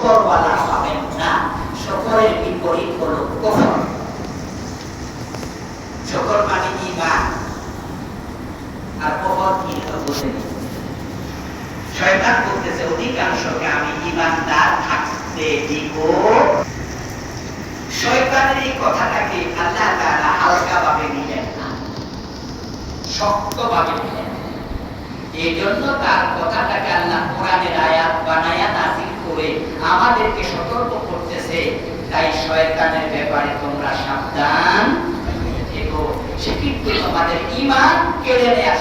শুকরওয়ালা পাবেন না। শুকরের বিপরীত হলো কুফর। শুকর মানে ঈমান, আর কুফর কি বুঝে নি। শয়তান বলতেছে অধিকাংশকে আমি ঈমানদার থাকতে দিব। শয়তানের এই কথাটাকে আল্লাহ তাআলা হালকাভাবে নিলেন না, শক্তভাবে নিলেন। এই জন্য তার কথাটাকে আল্লাহ কোরআনের আয়াত বানায়া নাযিল করে আমাদেরকে সতর্ক করতেছে, তাই শয়তানের ব্যাপারে তোমরা সাবধান থেকো। সে কিন্তু তোমাদের ঈমান কেড়ে নেয়া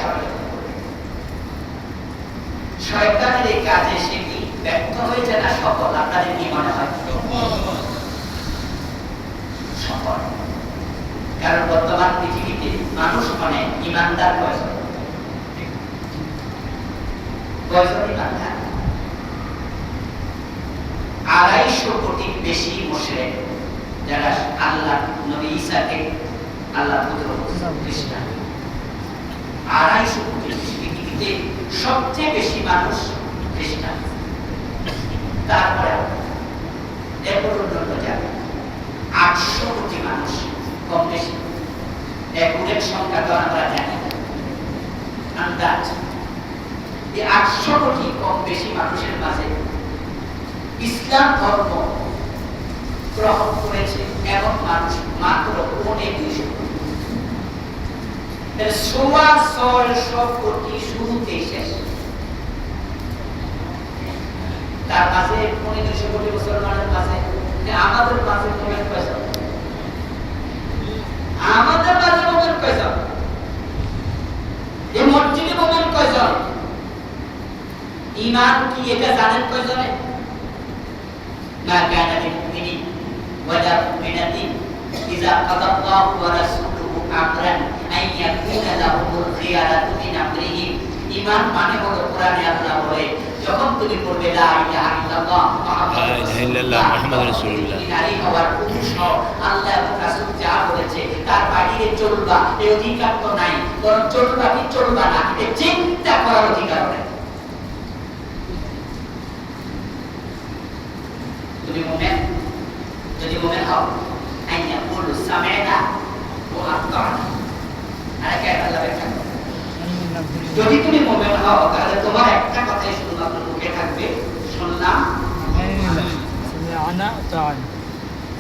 শয়তানের এই কাজে সে কি ব্যর্থ হয়েছে না সফল? আপনাদের কি মনে হয়? সফল। কারণ বর্তমান পৃথিবীতে মানুষ মানে ঈমানদার কয়জন? ঈমানদার 250 কোটির বেশি মুশরিক, যারা আল্লাহ নবী ঈসাকে আল্লাহ পুত্র খ্রিস্টান। 250 কোটি পৃথিবীতে সবচেয়ে বেশি মানুষ খ্রিস্টান। তারপরে এরপর অন্যান্য যাবে 800 কোটি মানুষ, কম বেশি একুরেট সংখ্যা তো আমরা জানি আন্দাজ। এই 800 কোটি কম বেশি মানুষের মাঝে ইসলাম ধর্ম গ্রহণ করেছে এমন মানুষ মাত্র 250 কোটি। 650 কোটি শুরুতেই শেষ। তার মাঝে 250 কোটি মুসলমানের মাঝে আমাদের মাঝে মোমেন কয়জন? আমাদের মাঝে মোমেন কয়জন? এই মসজিদে মোমেন কয়জন? ঈমান কি এটা জানেন কয়জনে? মা কানা লিল মুমিনিন ওয়ালা মুমিনাতিন ইযা কাদাল্লাহু ওয়া রাসূলুহু আমরান আন ইয়াকুনা লাহুমুল খিয়ারাতু মিন আমরিহিম। ঈমান মানে হলো কোরআনে আল্লাহ বলে যখন তুমি পড়বে লা ইলাহা ইল্লাল্লাহ মুহাম্মাদুর রাসূলুল্লাহ, নারী হওয়ার পুরুষ হও, আল্লাহ এবং রাসূল যা বলেছে তার বাইরে চলবা, এই অধিকার তো নাই। বরং চলবা কি চলবা না এই চিন্তা করার অধিকার নেই। তুমি মুমিন, যদি মুমিন হও আইয়া কুলু সামি'না ওয়া আতা'না। আরেকটা আল্লাহ ব্যাখ্যা করে, যদি তুমি মুমিন হও তাহলে তোমার একটা কথাই শুধুমাত্র মুখে থাকবে, শুনলাম সামি'না তা'আনা।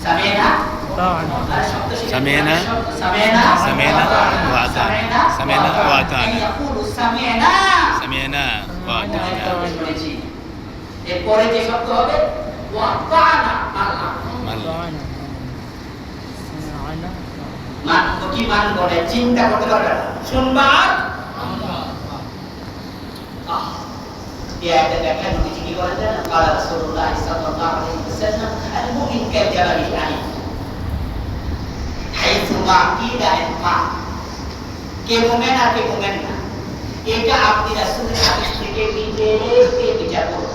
সামি'না তা'আনা, সামি'না সামি'না সামি'না ওয়া আতা'না, সামি'না ওয়া আতা'না, ইয়াকুলু সামি'না সামি'না ওয়া আতা'না। এরপরে যে শব্দ হবে ওয়া আতা'না, মানলাম। মান কি মান বলে চিন্তা করতে পারবে না, শুনবা এটা ব্যাখ্যা নবীজি কি বলেন জানেন? قال رسول الله صلى الله عليه وسلم المؤمن كالجبل الحنين حيث ما قيل انفع। কে মুমিন আর কে মুমিন না এটা আপনি রাসূলের হাদিস থেকে নিজে বিচার করুন।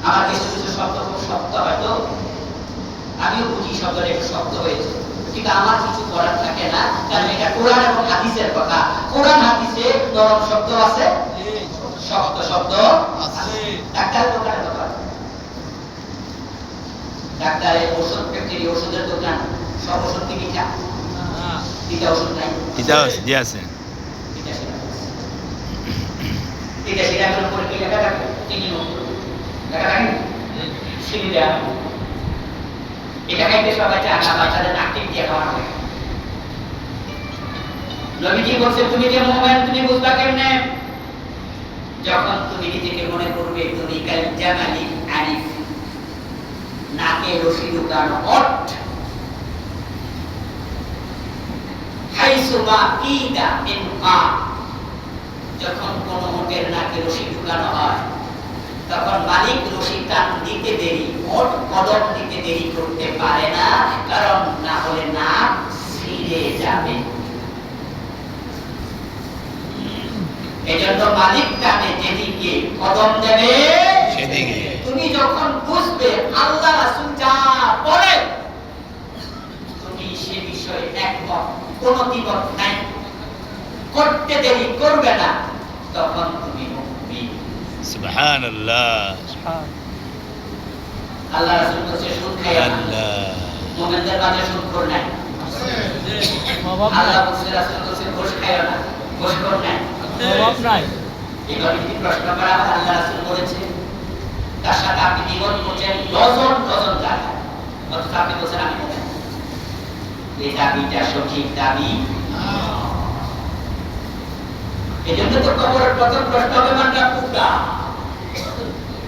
আমার কিছু কিছু শব্দ খুব শক্ত হয়তো, আমিও বুঝি শব্দটা একটু শক্ত হয়েছে, কিন্তু আমার কিছু করার থাকে না, কারণ এটা কোরআন এবং হাদিসের কথা। কোরআন হাদিসে নরম শব্দ আছে, শক্ত শব্দ আছে। ডাক্তারের দোকানে দোকান, ডাক্তারের ওষুধ ফ্যাক্টরি, ওষুধের দোকান, সব ওষুধ কি মিঠা? এটা ওষুধ নাই, এটা আছে, জি আছে। এটা সেটা করে করে কি লেখা থাকে? চিনি লেখা থাকে, চিনি দেয়া। এটা খাইতে সবাই চায় না, বাচ্চাদের নাকটিক দিয়ে খাওয়ানো হয়। নবীজি বলছে তুমি যে মুমিন তুমি বুঝবা কেমনে? যখন তুমি নিজেকে মনে করবে তুমি কাল জামালি আরিফ, নাকে রশি ঢুকানো ওট, হাইসুমা কিদা ইনকা। যখন কোন ওটের নাকে রশি ঢুকানো হয় তখন মালিক রশি টান দিতে দেরি, ওট কদম দিতে দেরি করতে পারে না, কারণ না হলে নাক ছিঁড়ে যাবে। এজন্য মালিক টানে যেদিকে কদম দেবে সেদিকে। তুমি যখন বুঝবে আল্লাহ রাসূল যা বলে তুমি সে বিষয়ে একমত, কোনো দ্বিমত নাই, করতে দেরি করবে না, তখন তুমি মুমিন। সুবহানাল্লাহ। আল্লাহ রাসূল বলেছে সুদ খাইও না। মুমিনদের মাঝে সুদখোর নাই। আল্লাহ বলেছে, রাসূল বলেছে ঘুষ খাইও না, ঘুষখোর নাই। এভাবে কি প্রশ্ন করা হয়? আল্লাহ রাসূল বলেছে তার সাথে আপনি জীবন করছেন ডজন ডজন জায়গা, অথচ আপনি বলছেন আমি মুমিন। এই দাবিটা সঠিক দাবি। এই জন্য তো কবরের প্রথম প্রশ্ন হবে মান রাব্বুকা,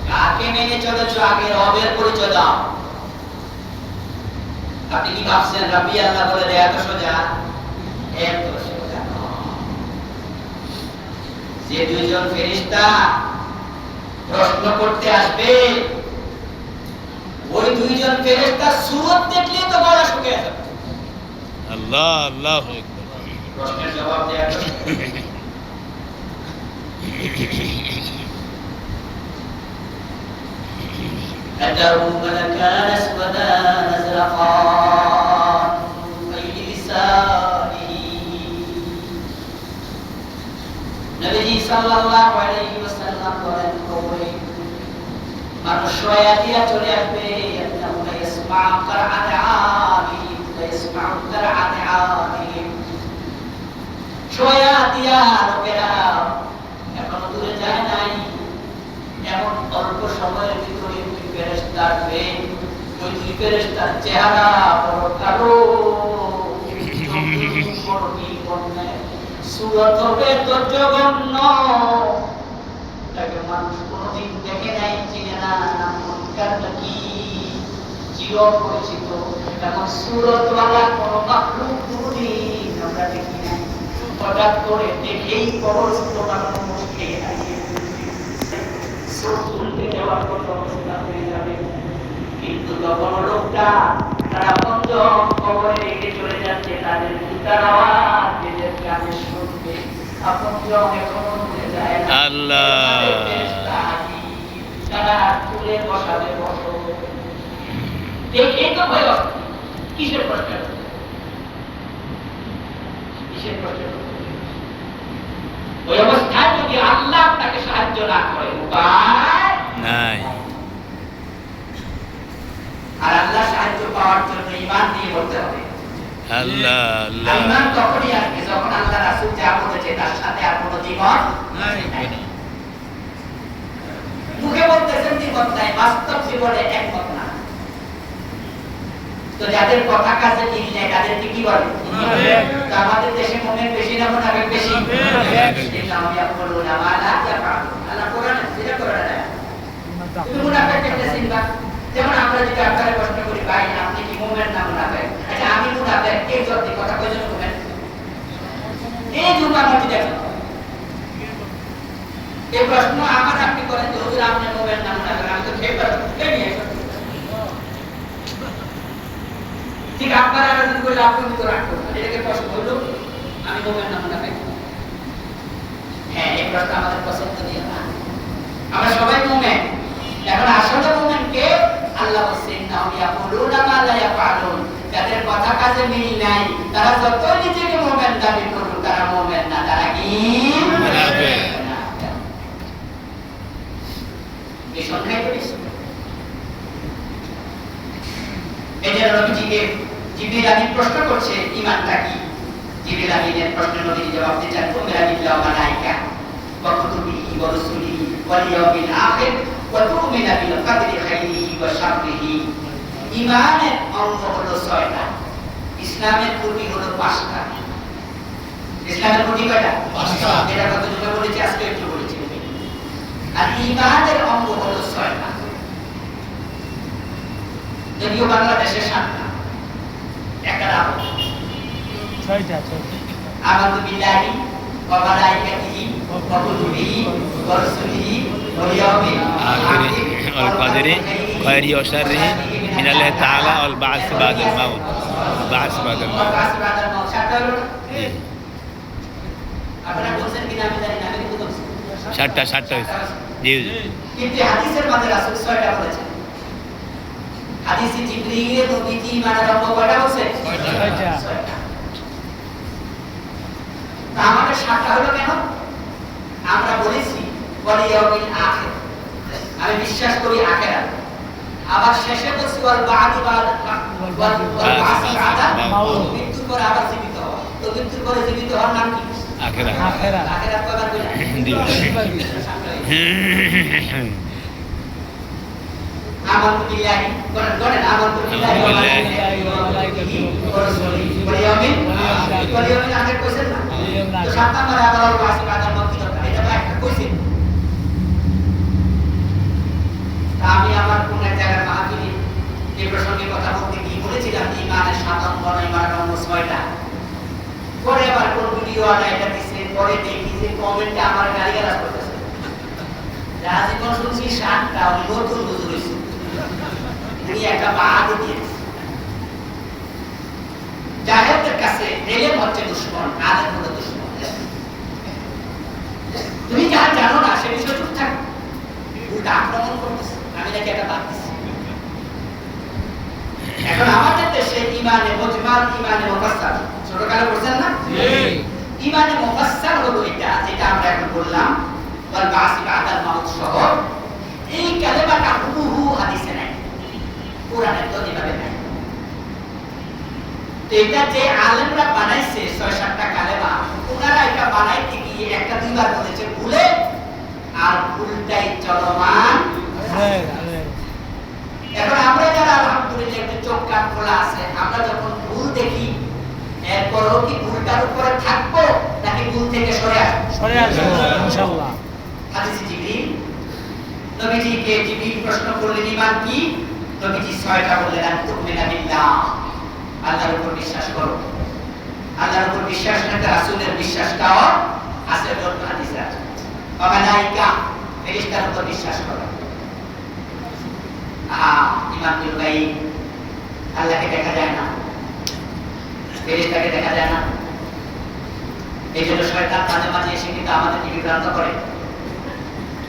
কাকে মেনে চলেছ? আগে রবের পরিচয় দাও। আপনি কি ভাবছেন রাব্বি আল্লাহ বলে দেয়া এত সোজা? এত সোজা যে দুইজন ফেরেশতা প্রশ্ন করতে আসবে, ওই দুইজন ফেরেশতা সূরত দেখলে তো গলা শুকিয়ে যাবে। আল্লাহ আল্লাহু আকবার। প্রশ্নের জবাব দেয়া أتوا ملكان أسودان أزرقان بين لسانه নবীজি সাল্লাল্লাহু আলাইহি ওয়াসাল্লাম বলেন, কবরে মানুষ শোয়া দিয়া চলে আসবে, আল্লাহু ইয়াসমাউ কিরাআত আমিহিম, ইয়াসমাউ কিরাআত আমিহিম। শোয়া দিয়া লোকেরা এখনো দূরে যায় নাই, এমন অল্প সময়ের ভিতরে দুই ফেরেশতা আসবে। ওই দুই ফেরেশতার চেহারা বড় কালো, বড় নীলবর্ণের, সূরত হবে তো জঘন্য, তাকে মানুষ কোনোদিন দেখে নাই, চিনে না, নাম মুনকার নাকি চির পরিচিত। এখন সূরতওয়ালা কোন মাখলুক কোনোদিন আমরা দেখি নাই। হঠাৎ করে দেখেই কবরস্থ বানানো মুশকিল আছে, শুনতে যাওয়ার কথা অবস্থা হয়ে যাবে। কিন্তু তখন লোকটা তারা পঞ্চম কবরে রেখে চলে যাচ্ছে, তাদের জুতার আওয়াজ নিজের কানে শুনবে। আপনজন এখনো ভুলে যায় না। আল্লাহ তারা তুলে বসাবে, বসো। এই তো ভয়। কিসের প্রশ্ন? কিসের প্রশ্ন? ওই অবস্থায় যদি আল্লাহ আপনাকে সাহায্য না করে, উপায় নাই। আর আল্লাহ সাহায্য পাওয়ার জন্য ঈমান নিয়ে বলতে হবে। আল্লাহ আল্লাহ। ঈমান তখনই আসবে যখন আল্লাহ রাসূল যা বলেছে তার সাথে আর কোনো দ্বিমত নাই। মুখে বলতেছেন দ্বিমত নাই, বাস্তব জীবনে একমত না। তো যাদের কথা কাজে মিল নেই তাদেরকে কি বলে? তো আমাদের দেশে মুমিন বেশি না মুনাফিক বেশি? ইসলাম ইয়াকুলুনা মা লা ইয়াফআলুন। আল্লাহ কোরআনে যেটা করে না, তুমি মুনাফিক কেন চিনবা? যেমন আমরা যদি আপনাকে প্রশ্ন করি, ভাই আপনি কি মুমিন না মুনাফিক? আচ্ছা আমি মুনাফিক, এই সত্যি কথা কইছেন মুমিন? এই জুমা মত দেখো, এই প্রশ্ন আমার আপনি করেন যে হুজুর আপনি মুমিন না মুনাফিক, আমি তো খেয়ে পারবো, খেয়ে নিয়ে আসো। ঠিক আপনার আবেদন করলে আপনি তো রাখবো, এটাকে প্রশ্ন হলো আমি মুমিন না মুনাফিক? হ্যাঁ, এই প্রশ্ন আমাদের পছন্দ দিয়ে না। আমরা সবাই মুমিন। এখন আসলে মুমিন কে? আল্লাহ বলেন নাহু ইয়াকুলুনা মা লা ইয়াফআলুন। যাদের কথা কাজে মিল নাই, তারা যত নিজেকে মুমিন দাবি করুক, তারা মুমিন না, তারা কি মুনাফিক। এই সংখ্যায় তো বেশি। এই যে নবীজিকে জিবরিল আমিন প্রশ্ন করছে ঈমানটা কি? জিবরিল আমিনের প্রশ্নের নবীজি জবাব দিচ্ছেন, তুমিরা বিল্লাহি ওয়া মালাইকা ওয়া কুতুবিহি ওয়া রুসুলিহি ওয়াল ইয়াউমিল আখির ওয়া তুমিনা বিল কদরি খাইরিহি ওয়া শাররিহি। ঈমানের অঙ্গ হলো 6টা, ইসলামের খুঁটি হলো 5টা। ইসলামের খুঁটি কয়টা? 5টা। এটা কত জোরে বলেছি, আজকে একটু বলেছি। আর ঈমানের অঙ্গ হলো 6টা, যদিও বাংলাদেশে 7টা। একটা নাম 6টা। আমানতু বিল্লাহি ওয়া মালাইকাতিহি ওয়া কুতুবিহি ওয়া রুসুলিহি ওয়াল ইয়াউমিল আখির ওয়াল কদরি খাইরি ওয়া শাররিহি মিনাল্লাহি তাআলা ওয়াল বা'স বা'দাল মাউত। বা'স বা'দাল মাউত। বা'স বা'দাল মাউত 7টা হলো। আপনারা বলছেন কিনা আমি জানি না, আমি কিন্তু বলছি 7টা হইছে। জি জি। কিন্তু হাদিসের মধ্যে রাসূল 6টা বলেছেন। হাদিসে জিবরিল নবীজি মানে রব কয়টা বলছে? 6টা। তা আমাদের 7টা হলো কেন? আমরা বলেছি ওয়াল ইয়াউমিল আখির, আমি বিশ্বাস করি আখিরাত। আবার শেষে বলছি ওয়াল বাদি বাসি বাদা মৃত্যুর পরে আবার জীবিত হওয়া। তো মৃত্যুর পরে জীবিত হওয়ার নাম কি? আখিরাত। আখিরাত কয়বার বললেন? আমানতু বিল্লাহি গণেন আমানতু বিল্লাহি ওয়া মালাইকাতিহি ওয়া রাসূলিহি ওয়াল ইয়াউমিল আখির কইছেন না? তো 7 নম্বরে আবার বাসি বাদার মত দরকার। এটা তো একটা কইছেন। আমি আমার কোন এক জায়গার মাহফিলে এই প্রসঙ্গে কথা বলতে গিয়ে বলেছিলাম ঈমানের 7 নম্বর ঈমানের নম্বর 6টা। পরে আবার কোন ভিডিও আনা এটা দিছে, পরে দেখি যে কমেন্টে আমার গালিগালাজ করতেছে। রাজীবন শুনছি 7টা ওই নতুন হুজুর হইছে। উনি একটা বাদও দিয়েছে। জাহেলদের কাছে এলেম হচ্ছে দুশমন, আলেম হলো দুশমন। তুমি যা জানো না সে বিষয়ে চুপ থাক। উল্টা আক্রমণ করতেছে, আমি নাকি একটা বাদ দিচ্ছি। এখন আমাদের দেশে ইমানে মুজমাল, ইমানে মুফাসসাল ছোটকালে পড়ছেন না? ইমানে মুফাসসাল হলো এটা যেটা আমরা এখন বললাম ওয়াল বাসি বাদাল মাউত সহ। এই কালেমাটা হুবহু হাদিসে নাই, কোরআনে তো এভাবে নাই। তো এটা যে আলেমরা বানাইছে 6-7টা কালেমা, ওনারা এটা বানাইতে গিয়ে একটা দুইবার বলেছে ভুলে, আর ভুলটাই চলমান। এখন আমরা যারা আলহামদুলিল্লাহ একটু চোখ কান খোলা আছে, আমরা যখন ভুল দেখি এরপরও কি ভুলটার উপরে থাকবো নাকি ভুল থেকে সরে আসবো? ইনশাআল্লাহ। হাদিসে জিবরিল নবীজিকে জিবরিল প্রশ্ন করলেন ঈমান কি? নবীজি 6টা বললেন আন তুমিনা বিল্লাহ, আল্লাহর উপর বিশ্বাস করো। আল্লাহর উপর বিশ্বাস না রাসূলের বিশ্বাসটাও আছে, বলতে হাদিসে আছে। ওয়া মালাইকা, ফেরেশতার উপর বিশ্বাস করো। ঈমান বিল গায়ব, আল্লাহকে দেখা যায় না, ফেরেশতাকে দেখা যায় না। এই জন্য শয়তান মাঝে মাঝে এসে কিন্তু আমাদেরকে বিভ্রান্ত করে।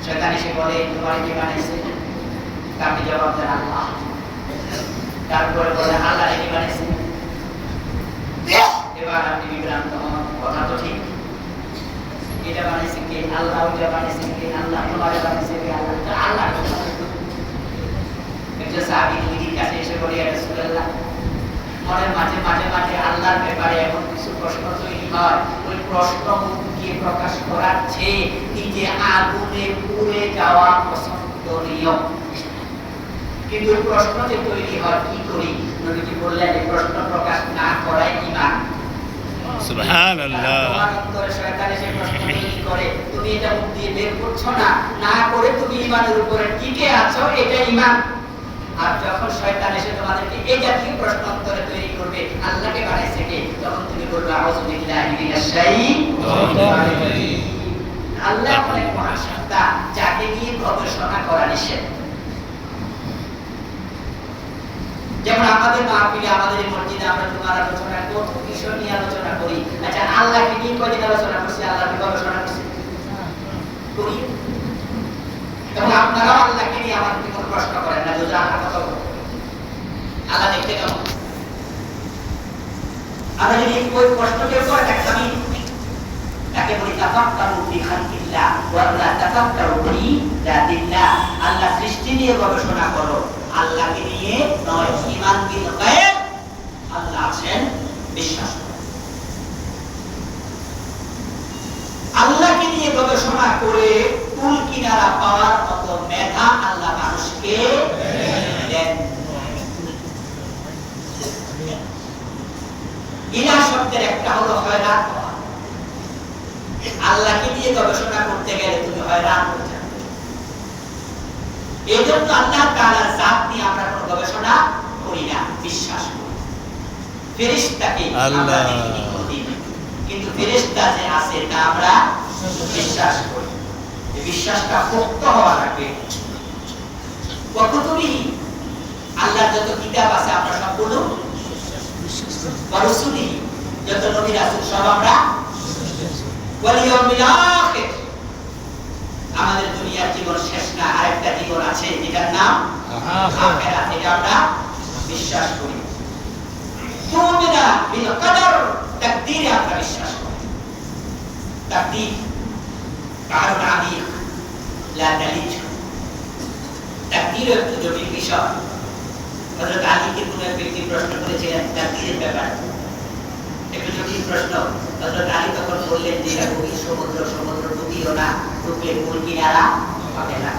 শয়তান এসে বলে তোমার কি বানাইছে? আপনি জবাব দেন আল্লাহ। তারপরে বলে আল্লাহ কি বানাইছে? এবার আপনি বিভ্রান্ত হন, কথা তো ঠিক। এটা বানাইছে কে? আল্লাহ। ওইটা বানাইছে কে? আল্লাহ। তোমার বানাইছে কে? আল্লাহ। আল্লাহ একজন সাহাবী নবীর কাছে এসে বলে ইয়া রাসূলুল্লাহ, মনের মাঝে মাঝে মাঝে আল্লাহর ব্যাপারে এমন কিছু প্রশ্ন তৈরি হয়, ওই প্রশ্ন মুখে প্রকাশ করার চেয়ে নিজে আগুনে পুড়ে যাওয়া পছন্দনীয়। কিন্তু ওই প্রশ্ন যে তৈরি হয় কি করি? নবীজি বললেন এই প্রশ্ন প্রকাশ না করাই ঈমান। সুবহানাল্লাহ। তোমার অন্তরে শয়তান এসে প্রশ্ন তৈরি করে, তুমি এটা মুখ দিয়ে বের করছো না, না করে তুমি ঈমানের উপরে টিকে আছো, এটা ঈমান। আর যখন শয়তান এসে তোমাদেরকে এই জাতীয় প্রশ্ন অন্তরে তৈরি করবে আল্লাহকে বানাইছে কে, তখন তুমি বলবে আউযু বিল্লাহি মিনাশ শাইতানির রাজিম। আল্লাহ অনেক মহাসত্তা, যাকে নিয়ে গবেষণা করা নিষেধ। যেমন আমাদের মাহফিলে, আমাদের এই মসজিদে আমরা তোমার আলোচনা কত বিষয় নিয়ে আলোচনা করি। আচ্ছা, আল্লাহকে নিয়ে কয়দিন আলোচনা করছি? আল্লাহকে গবেষণা করছি করি। এবং আপনারাও আল্লাহকে নিয়ে আমাদেরকে কোনো প্রশ্ন করেন না, যদি আল্লাহ কথা বলেন আল্লাহ দেখতে কেমন? আমরা যদি ওই প্রশ্ন কেউ করে দেখি, আমি তাকে বলি তাফাক্কারু ফি খালকিল্লাহ ওয়া লা তাফাক্কারু ফি যাতিল্লাহ। আল্লাহ সৃষ্টি নিয়ে গবেষণা করো, আল্লাহকে নিয়ে নয়। ঈমান বিল গায়ব, আল্লাহ আছেন বিশ্বাস করো। আল্লাহকে নিয়ে গবেষণা করে কুল কিনারা পাওয়ার মতো মেধা আল্লাহ মানুষকে দেন। ইলাহ শব্দের একটা হলো হয়রান হওয়া। আল্লাহকে নিয়ে গবেষণা করতে গেলে তুমি হয়রান হয়ে যাবে। এই জন্য আল্লাহ তাআলার জাত নিয়ে আমরা কোনো গবেষণা করি না, বিশ্বাস করি। ফেরেশতাকে আমরা দেখিনি কোনদিন, কিন্তু ফেরেশতা যে আছে তা আমরা বিশ্বাস করি। এই বিশ্বাসটা পোক্ত হওয়া লাগবে। কতটুকু আল্লাহর যত কিতাব আছে আমরা সবগুলো বিশ্বাস করি। রাসূলি যত নবী রাসূল সব আমরা ওয়াল ইয়াউমিল আখির। আমাদের দুনিয়ার জীবন শেষ না, আরেকটা জীবন আছে যেটার নাম আখিরাত। এটা আমরা বিশ্বাস করি। মুমিনা বিল কদর, তাকদীরে আমরা বিশ্বাস করি। তাকদীর কারণ আমিক লা তালিজ, তাকদীরও একটু জটিল বিষয়। হযরত আলীকে কোন এক ব্যক্তি প্রশ্ন করেছিলেন তাকদীরের ব্যাপারে, একটু জটিল প্রশ্ন। হযরত আলী তখন বললেন যে এটা গভীর সমুদ্র, সমুদ্র ডুবিও না, ডুবলে মূল কিনারা পাবে না।